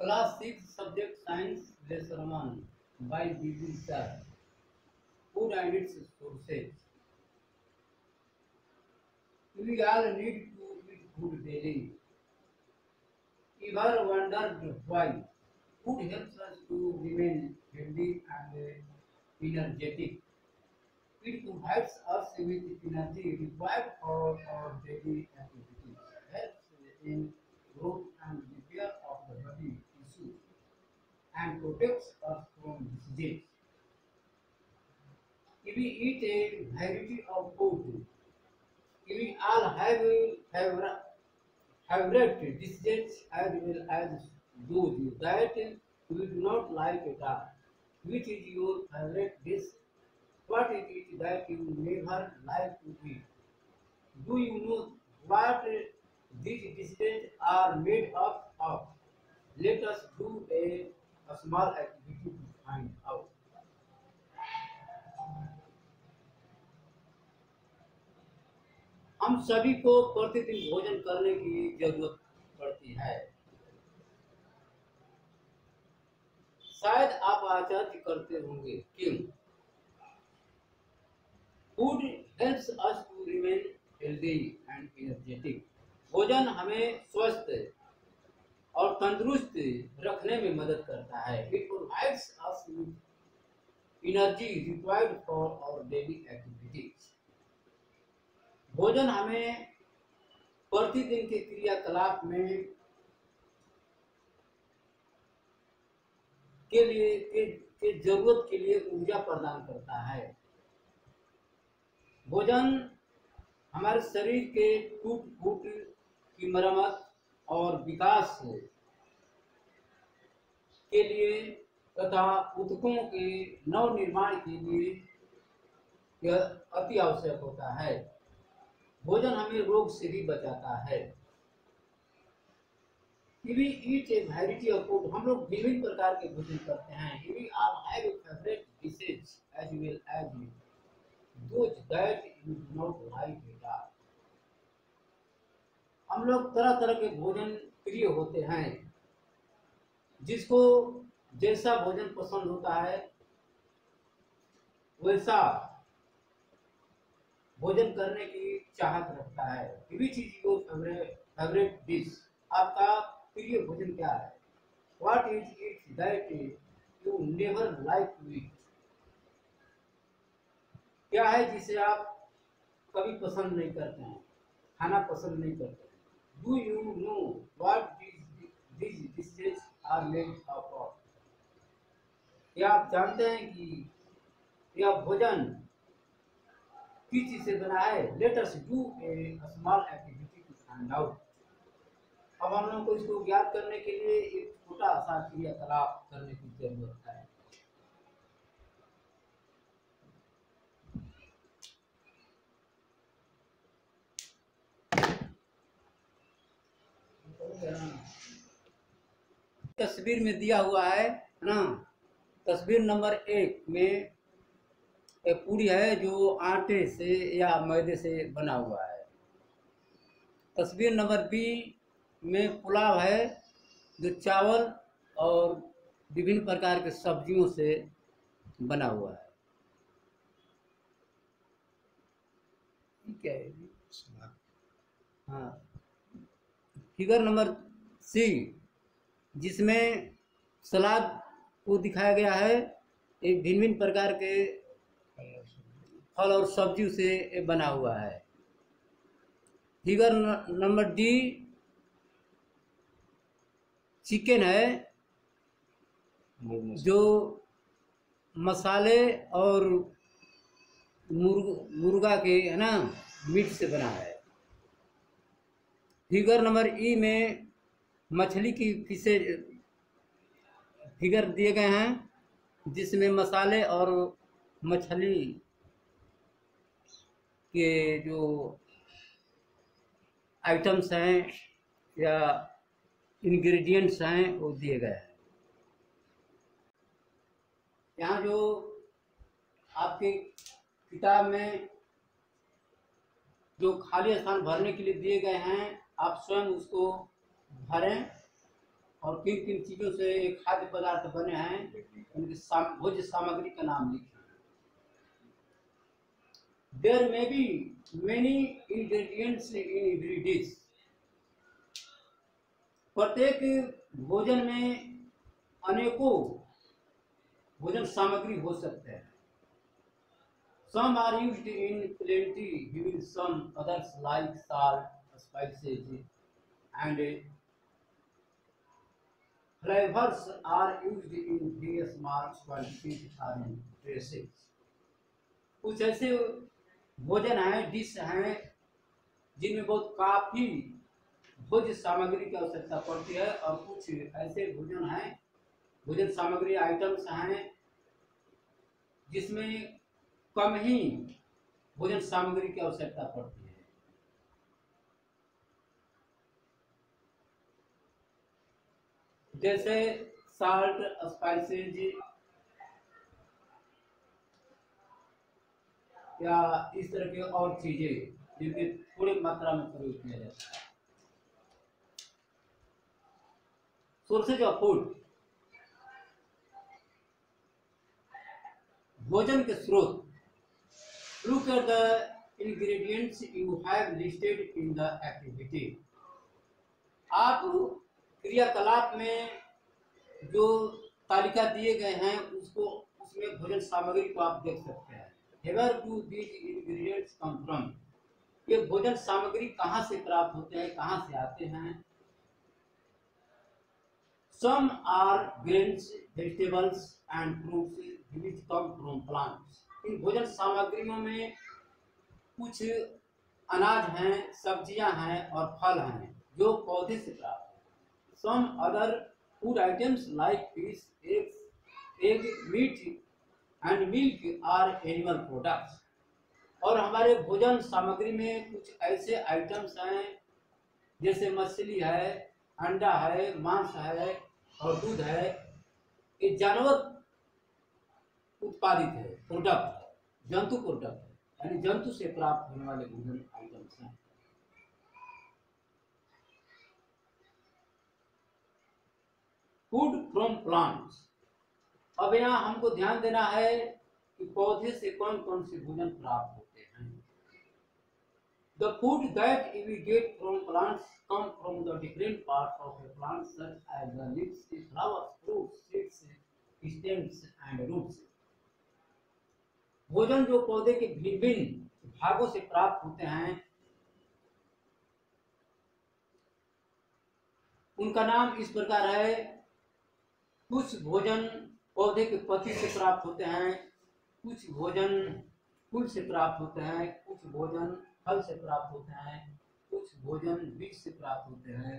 Class 6 subject science lesson 1 by B.B. Sir. Food and its sources. We all need to eat food daily. Ever wondered why? Food helps us to remain healthy and energetic. It provides us with energy required for our daily activities, helps in growth and repair of the body tissue, and protects us from disease. If we eat a variety of food, we all have favorite dishes as well as those that we do not like at all. Which is your favorite dish? What is it that you never like to eat? Do you know what these dishes are made up of? Let us do a small activity to find out. हम सभी को प्रतिदिन भोजन करने की जरूरत पड़ती है। शायद आप आश्चर्य करते होंगे क्यों? Food helps us to remain healthy and energetic. भोजन हमें स्वस्थ और तंदुरुस्त रखने में मदद करता है। It provides us with energy required for our daily activities. भोजन हमें प्रतिदिन के क्रियाकलाप में के जरूरत के लिए ऊर्जा प्रदान करता है। भोजन हमारे शरीर के टूट फूट की मरम्मत और विकास के लिए तथा ऊतकों के नव निर्माण के लिए यह अति आवश्यक होता है। भोजन हमें रोग से भी बचाता है। We eat a variety of food. हम लोग विभिन्न प्रकार के भोजन करते हैं। We all have a favorite dishes as well as those that you do not like at all. हम लोग तरह तरह के भोजन प्रिय होते हैं। जिसको जैसा भोजन पसंद होता है वैसा भोजन करने की चाहत रखता है। Which is your favorite dish? आपका प्रिय भोजन क्या है? What is it that you never like to eat? क्या है जिसे आप कभी पसंद नहीं करते हैं, खाना पसंद नहीं करते? Do you know what these dishes are made of? क्या आप जानते हैं कि यह भोजन किस चीज से बना है? Let us do a small activity to find out. अब हम लोग को इसको ज्ञात करने के लिए एक छोटा सा क्रियाकलाप करने की जरूरत है। तस्वीर में दिया हुआ है ना, तस्वीर नंबर 1 में एक पूरी है जो आटे से या मैदे से बना हुआ है। तस्वीर नंबर बी में पुलाव है जो चावल और विभिन्न प्रकार के सब्जियों से बना हुआ है। क्या है? हाँ। फिगर नंबर सी जिसमें सलाद को दिखाया गया है, एक भिन्न भिन्न प्रकार के फल और सब्जियों से बना हुआ है। फिगर नंबर डी चिकन है जो मसाले और मुर्गा के है ना मीट से बना है। फिगर नंबर ई में मछली की फिशेज फिगर दिए गए हैं जिसमें मसाले और मछली के जो आइटम्स हैं या इंग्रेडिएंट्स हैं वो दिए गए हैं। यहाँ जो आपके किताब में जो खाली स्थान भरने के लिए दिए गए हैं आप स्वयं उसको भरें और किन किन चीजों से खाद्य पदार्थ बने हैं उनकी भोज्य सामग्री का नाम लिखिए। There may be many ingredients in every dish. प्रत्येक भोजन में अनेकों भोजन सामग्री हो सकते हैं। Some are used in plenty, while some others like salt, spices, and flavors are used in very small quantities or in dresses. कुछ ऐसे भोजन हैं, डिश हैं जिनमें बहुत काफी भोज्य सामग्री की आवश्यकता पड़ती है, और कुछ ऐसे भोजन हैं, भोजन सामग्री आइटम्स हैं जिसमें कम ही भोजन सामग्री की आवश्यकता पड़ती है। जैसे साल्ट, स्पाइसेज या इस तरह की और चीजें जिनकी थोड़ी मात्रा में प्रयोग किया जाता है। सोर्सेज ऑफ फूड, भोजन के स्रोत। Look at the ingredients you have listed in the activity. आप क्रियाकलाप में जो तालिका दिए गए हैं उसमें भोजन सामग्री को आप देख सकते हैं। Where do these ingredients come from? ये भोजन सामग्री कहाँ से प्राप्त होते हैं, कहाँ से आते हैं? Some are grains, vegetables and fruits which come from plants. इन भोजन सामग्रियों में कुछ अनाज हैं, सब्जियां हैं और फल हैं जो पौधे से प्राप्त हैं। Some other food items like fish, egg, meat and milk are animal products. और हमारे भोजन सामग्री में कुछ ऐसे आइटम्स हैं जैसे मछली है, अंडा है, मांस है और दूध है। ये जानवर उत्पादित है, प्रोडक्ट है, जंतु प्रोडक्ट है, यानी जंतु से प्राप्त होने वाले भोजन आइटम्स हैं। Food from plants. अब यहाँ हमको ध्यान देना है कि पौधे से कौन कौन से भोजन प्राप्त होते हैं। The food that we get from plants come from the different parts of a plant such as the leaves, flowers, fruits, seeds, stems and roots. भोजन जो पौधे के विभिन्न भागों से प्राप्त होते हैं उनका नाम इस प्रकार है। कुछ भोजन पौधे के पत्ती से प्राप्त होते हैं, कुछ भोजन फूल से प्राप्त होते हैं, कुछ भोजन फल से प्राप्त होते हैं, कुछ भोजन बीज से प्राप्त होते हैं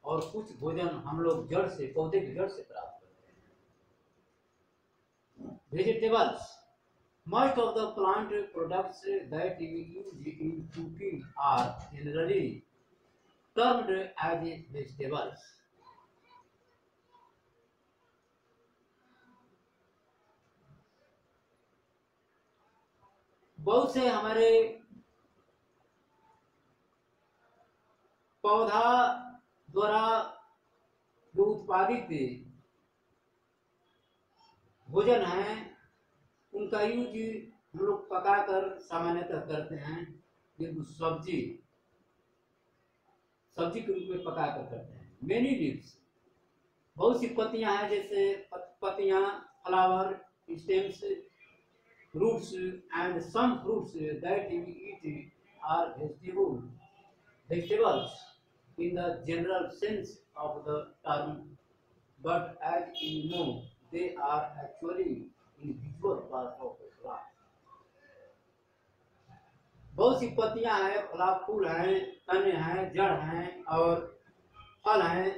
और कुछ भोजन हम लोग जड़ से, पौधे की जड़ से प्राप्त करते हैं। Vegetables. Most of the plant products that we use in cooking are generally termed as vegetables. बहुत से हमारे पौधा द्वारा जो उत्पादित भोजन है उनका यूज हम लोग पकाकर सामान्यतः करते हैं। ये सब्जी के रूप में पकाकर करते हैं। मेनी लीव्स, बहुत सी पत्तियां हैं जैसे पत्तियां, flower, stems, roots and some fruits that we eat are vegetables in the general sense of the term, but as you know they are actually individual parts of the plant. बहुत सी पत्तियां हैं, फूल हैं, तने हैं, जड़ हैं और फल हैं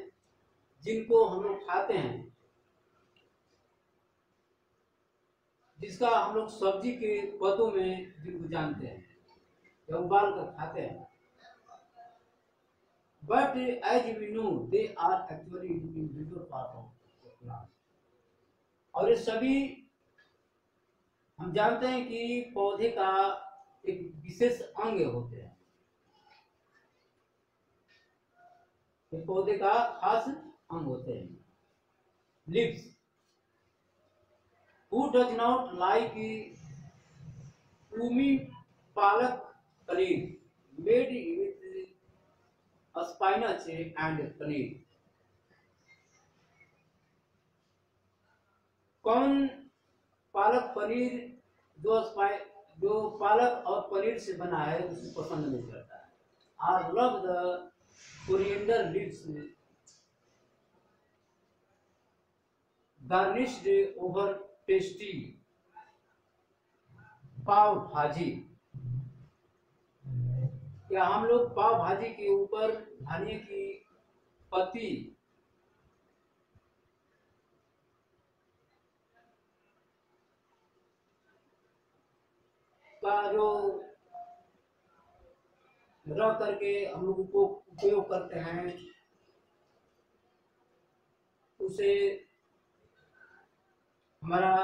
जिनको हम लोग खाते हैं, जिसका हम लोग सब्जी के पदों में जिनको जानते हैं या उबाल कर खाते हैं। But as we know, they are actually individual part of the plant. और ये सभी हम जानते हैं कि पौधे का एक विशेष अंग होते हैं। ये पौधे का खास अंग होते हैं। Leaves. Who does not like ऊमी palak paneer made with spinach and paneer. कौन पालक पनीर जो पालक और पनीर से बना है उसे पसंद नहीं करता है। I love the coriander leaves garnished over tasty पाव भाजी। या हम लोग पाव भाजी के ऊपर धनिया की पत्ती का जो रह करके हम लोग को उपयोग करते हैं उसे हमारा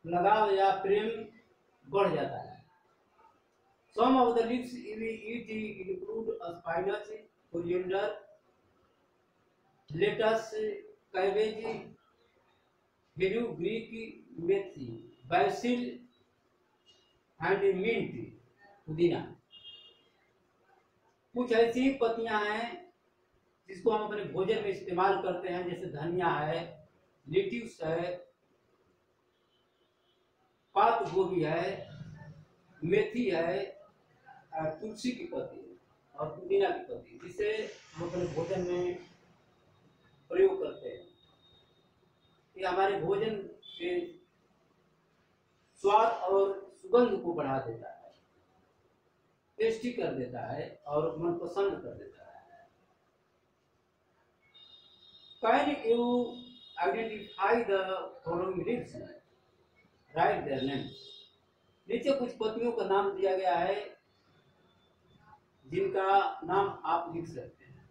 लगाव या प्रेम बढ़ जाता है। Some of the leaves we eat include spinach, coriander, lettuce, cabbage, Greek methi, basil and mint, पुदीना। कुछ ऐसी पत्तियां हैं जिसको हम अपने भोजन में इस्तेमाल करते हैं, जैसे धनिया है, लेट्यूस है, पात गोभी है, मेथी है, तुलसी की पत्ती और पुदीना की पत्ती, जिसे हम अपने भोजन में प्रयोग करते हैं। ये हमारे भोजन के स्वाद और सुगंध को बढ़ा देता है, टेस्टी कर देता है और मनपसंद कर देता है। Can you identify the following leaves? Write their names. नीचे कुछ पत्तियों का नाम दिया गया है जिनका नाम आप लिख सकते हैं।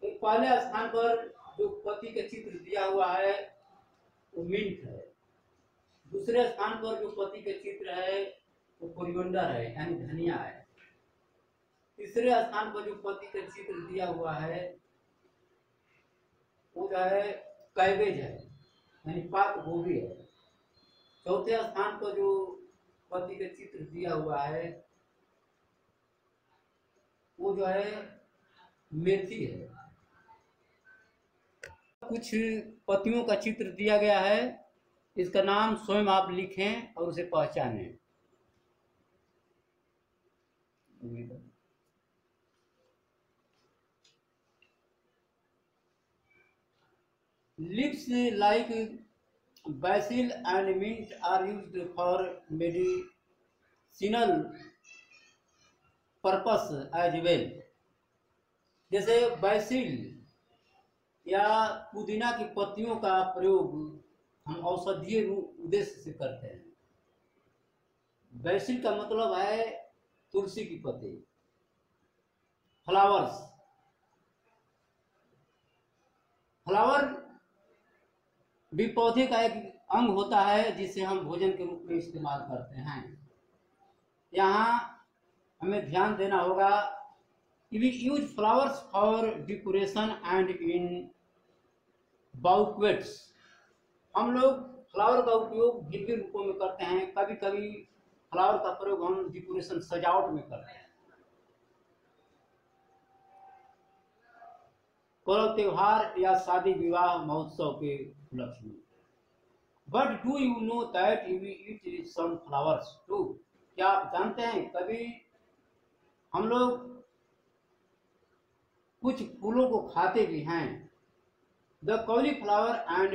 एक पहले स्थान पर जो पत्ती का चित्र दिया हुआ है वो मिंट है। दूसरे स्थान पर जो पत्ती का चित्र है वो कोरिएंडर है, यानी धनिया है। तीसरे स्थान पर जो पत्ती का चित्र दिया हुआ है वो जो है कैबेज है, यानी पात गोभी है। चौथे स्थान पर जो पत्ती का चित्र दिया हुआ है वो जो है मेथी है। कुछ पत्तियों का चित्र दिया गया है, इसका नाम स्वयं आप लिखें और उसे पहचानें। Leaves like basil and mint are used for medicinal purpose as well. जैसे बैसिल या पुदीना की पत्तियों का प्रयोग हम औषधीय उद्देश्य से करते हैं। बैसिल का मतलब है तुलसी की पत्ती। फ्लावर्स, फ्लावर भी पौधे का एक अंग होता है जिसे हम भोजन के रूप में इस्तेमाल करते हैं। यहाँ हमें ध्यान देना होगा, we use flowers for decoration and in banquets। हम लोग फ्लावर का उपयोग भिन्न रूपों में करते हैं। कभी कभी फ्लावर का प्रयोग हम डेकोरेशन, सजावट में करते हैं, पर्व त्योहार या शादी विवाह महोत्सव के उपलक्ष्य में। But do you know that we eat some flowers too? क्या आप जानते हैं कभी हम लोग कुछ फूलों को खाते भी हैं। The cauliflower and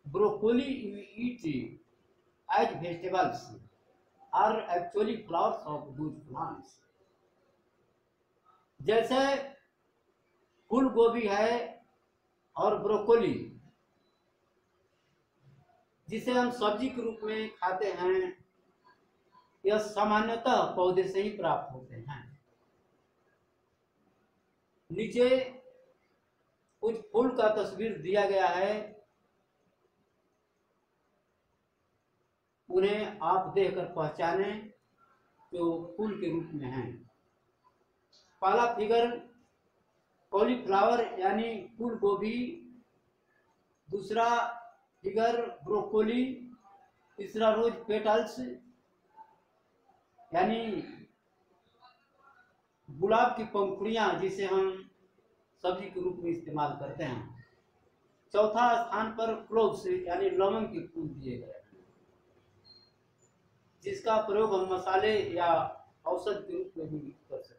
broccoli we eat as vegetables are actually flowers of those plants. जैसे फूल गोभी है और ब्रोकोली जिसे हम सब्जी के रूप में खाते हैं, यह सामान्यतः पौधे से ही प्राप्त होते हैं। नीचे कुछ फूल का तस्वीर दिया गया है उन्हें आप देखकर पहचाने जो फूल के रूप में हैं। पहला फिगर कॉलीफ्लावर यानी फूल गोभी, दूसरा फिगर ब्रोकोली, तीसरा रोज पेटल्स यानी गुलाब की पंखुड़ियां जिसे हम सब्जी के रूप में इस्तेमाल करते हैं। चौथा स्थान पर क्लोव्स यानी लवंग के फूल दिए गए हैं, जिसका प्रयोग हम मसाले या औषध के रूप में भी करते हैं।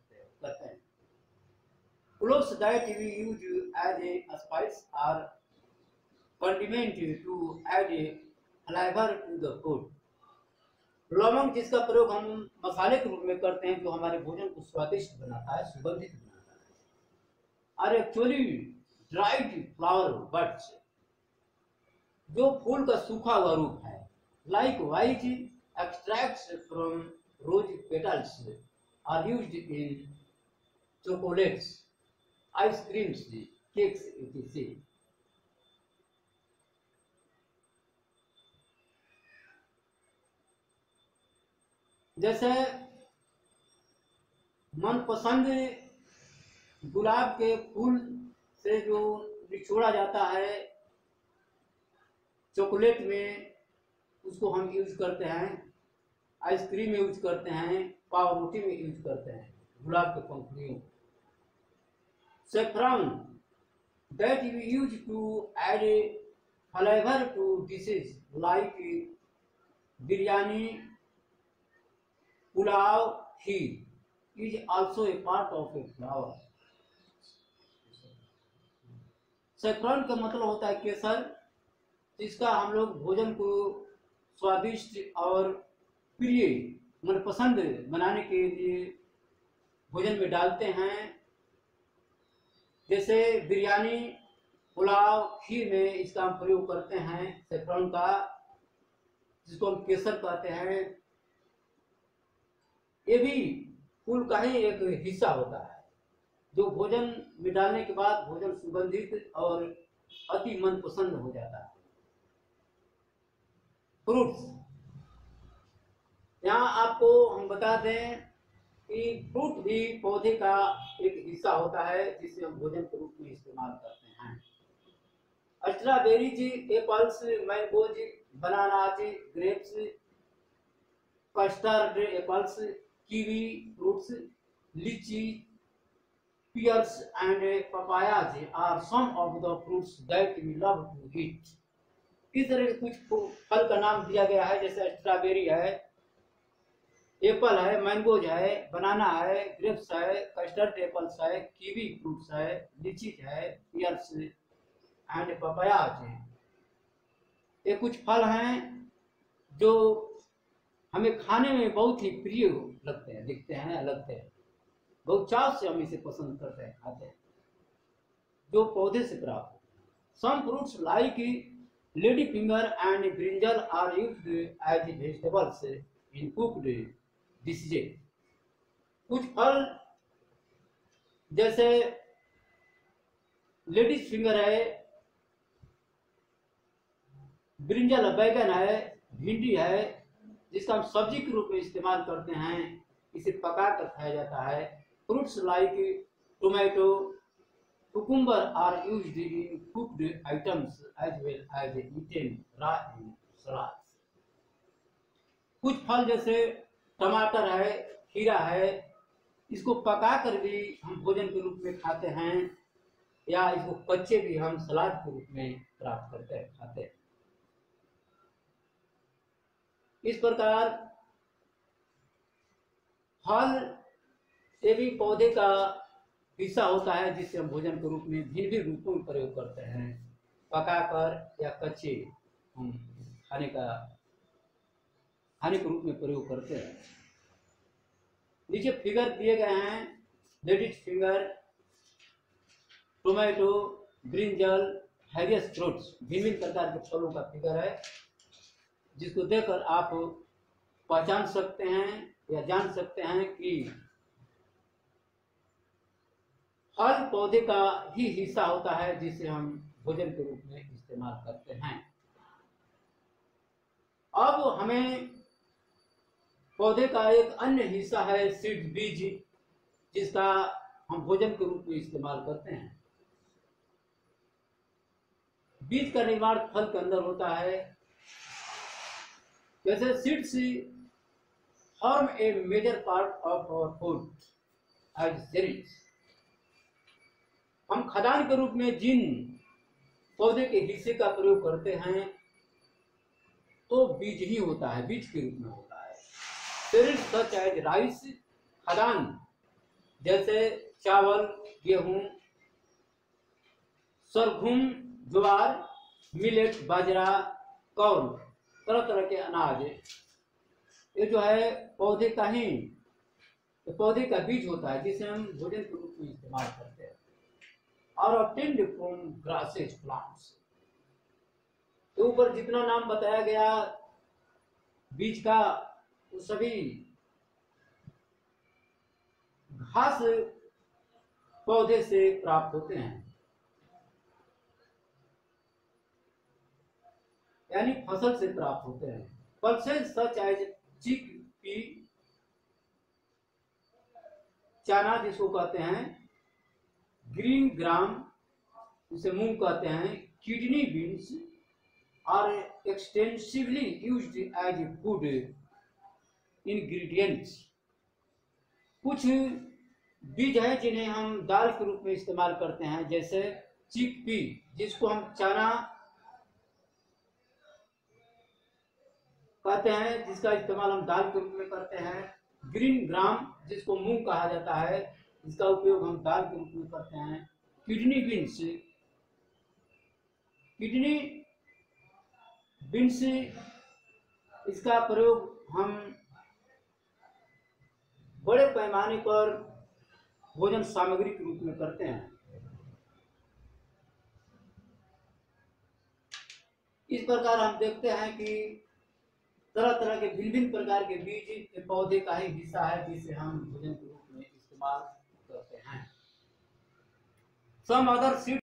Cloves that we use as a spice or condiment to add a flavor to the food. लवंग जिसका प्रयोग हम मसाले के रूप में करते हैं, जो हमारे भोजन को स्वादिष्ट बनाता है, सुगंधित बनाता है। और एक्चुअली ड्राइड फ्लावर बड्स, जो फूल का सूखा हुआ रूप है। Likewise extracts from rose petals are used in chocolates, ice creams, cakes etc. जैसे मनपसंद गुलाब के फूल से जो निचोड़ा जाता है चॉकलेट में, उसको हम यूज करते हैं, आइसक्रीम में यूज करते हैं, पाव रोटी में यूज करते हैं गुलाब के पंखुड़ियों। Saffron that we use to add a flavor to dishes like biryani, pulao, kheer is also a part of a flower. Saffron का मतलब होता है केसर, जिसका हम लोग भोजन को स्वादिष्ट और प्रिय मनपसंद बनाने के लिए भोजन में डालते हैं। जैसे बिरयानी, पुलाव, खीर में इसका हम प्रयोग करते हैं सैफरन का, जिसको हम केसर कहते हैं। ये भी फूल का ही एक हिस्सा होता है, जो भोजन में डालने के बाद भोजन सुगंधित और अति मनपसंद हो जाता है। फ्रूट्स, यहाँ आपको हम बता दें कि फ्रूट भी पौधे का एक हिस्सा होता है, जिसे हम भोजन के रूप में इस्तेमाल करते हैं। Strawberries, apples, mangoes, bananas, grapes, custard apples, kiwi fruits, लीची, pears and papayas are some of the fruits that we love to eat. इस तरह के कुछ फल का नाम दिया गया है, जैसे स्ट्रॉबेरी है, एप्पल है, मैंगोज है, बनाना है, ग्रेप्स है, कस्टर्ड एप्पल्स है, कीवी फ्रूट्स है, लीची है, पियर्स एंड पपायाज है। ये कुछ फल हैं जो हमें खाने में बहुत ही प्रिय लगते हैं, दिखते हैं, लगते हैं, बहुत चाव से हम इसे पसंद करते हैं, खाते हैं, जो पौधे से प्राप्त। Some fruits like lady finger and brinjal are used as vegetables in cooked dishes. कुछ फल जैसे लेडीज फिंगर है, ब्रिंजल बैगन है, भिंडी है, जिसका हम सब्जी के रूप में इस्तेमाल करते हैं, इसे पका कर खाया जाता है। Fruits like tomato, cucumber are used in cooked items as well as eaten raw in salads. कुछ फल जैसे टमाटर है, खीरा है, इसको पकाकर भी हम भोजन के रूप में खाते हैं, या इसको कच्चे भी हम सलाद के रूप में प्राप्त करते हैं, खाते हैं। इस प्रकार फल ये भी पौधे का हिस्सा होता है, जिससे हम भोजन के रूप में भिन्न भिन्न रूपों में प्रयोग करते हैं, पकाकर या कच्चे हम खाने के रूप में प्रयोग करते हैं। नीचे फिगर दिए गए हैं, ladies finger, tomato, brinjal, various fruits, भिन्न भिन्न प्रकार के फलों का फिगर है, जिसको देखकर आप पहचान सकते हैं या जान सकते हैं कि फल पौधे का ही हिस्सा होता है, जिसे हम भोजन के रूप में इस्तेमाल करते हैं। अब हमें पौधे का एक अन्य हिस्सा है सीड, बीज, जिसका हम भोजन के रूप में इस्तेमाल करते हैं। बीज का निर्माण फल के अंदर होता है। जैसे seeds form a major part of our food as seeds. हम खाद्यान्न के रूप में जिन पौधे के हिस्से का प्रयोग करते हैं तो बीज ही होता है, बीज के रूप में होता है। सीड्स सच एज राइस, खाद्यान्न जैसे चावल, गेहूं, सरगम, ज्वार, मिलेट, बाजरा, कॉर्न, तरह तरह के अनाज, ये जो है पौधे का ही, तो पौधे का बीज होता है जिसे हम भोजन के रूप में इस्तेमाल करते हैं। और ऑब्टेन्ड फ्रॉम ग्रासेस प्लांट्स, तो ऊपर जितना नाम बताया गया बीज का, वो सभी घास पौधे से प्राप्त होते हैं, यानी फसल से प्राप्त होते हैं। पल्सेस सच एज चिक पी, चना जिसको कहते हैं, ग्रीन ग्राम जिसे मूंग कहते हैं, kidney beans are extensively used as food ingredients. कुछ बीज है जिन्हें हम दाल के रूप में इस्तेमाल करते हैं, जैसे चिकपी जिसको हम चना कहते हैं, जिसका इस्तेमाल हम दाल के रूप में करते हैं। ग्रीन ग्राम जिसको मूंग कहा जाता है, इसका उपयोग हम दाल के रूप में करते हैं। किडनी बीन्स, किडनी बीन्स इसका प्रयोग हम बड़े पैमाने पर भोजन सामग्री के रूप में करते हैं। इस प्रकार हम देखते हैं कि तरह तरह के भिन्न भिन्न प्रकार के बीज पौधे का ही हिस्सा है जिसे हम भोजन के रूप में इस्तेमाल करते हैं। Some other seed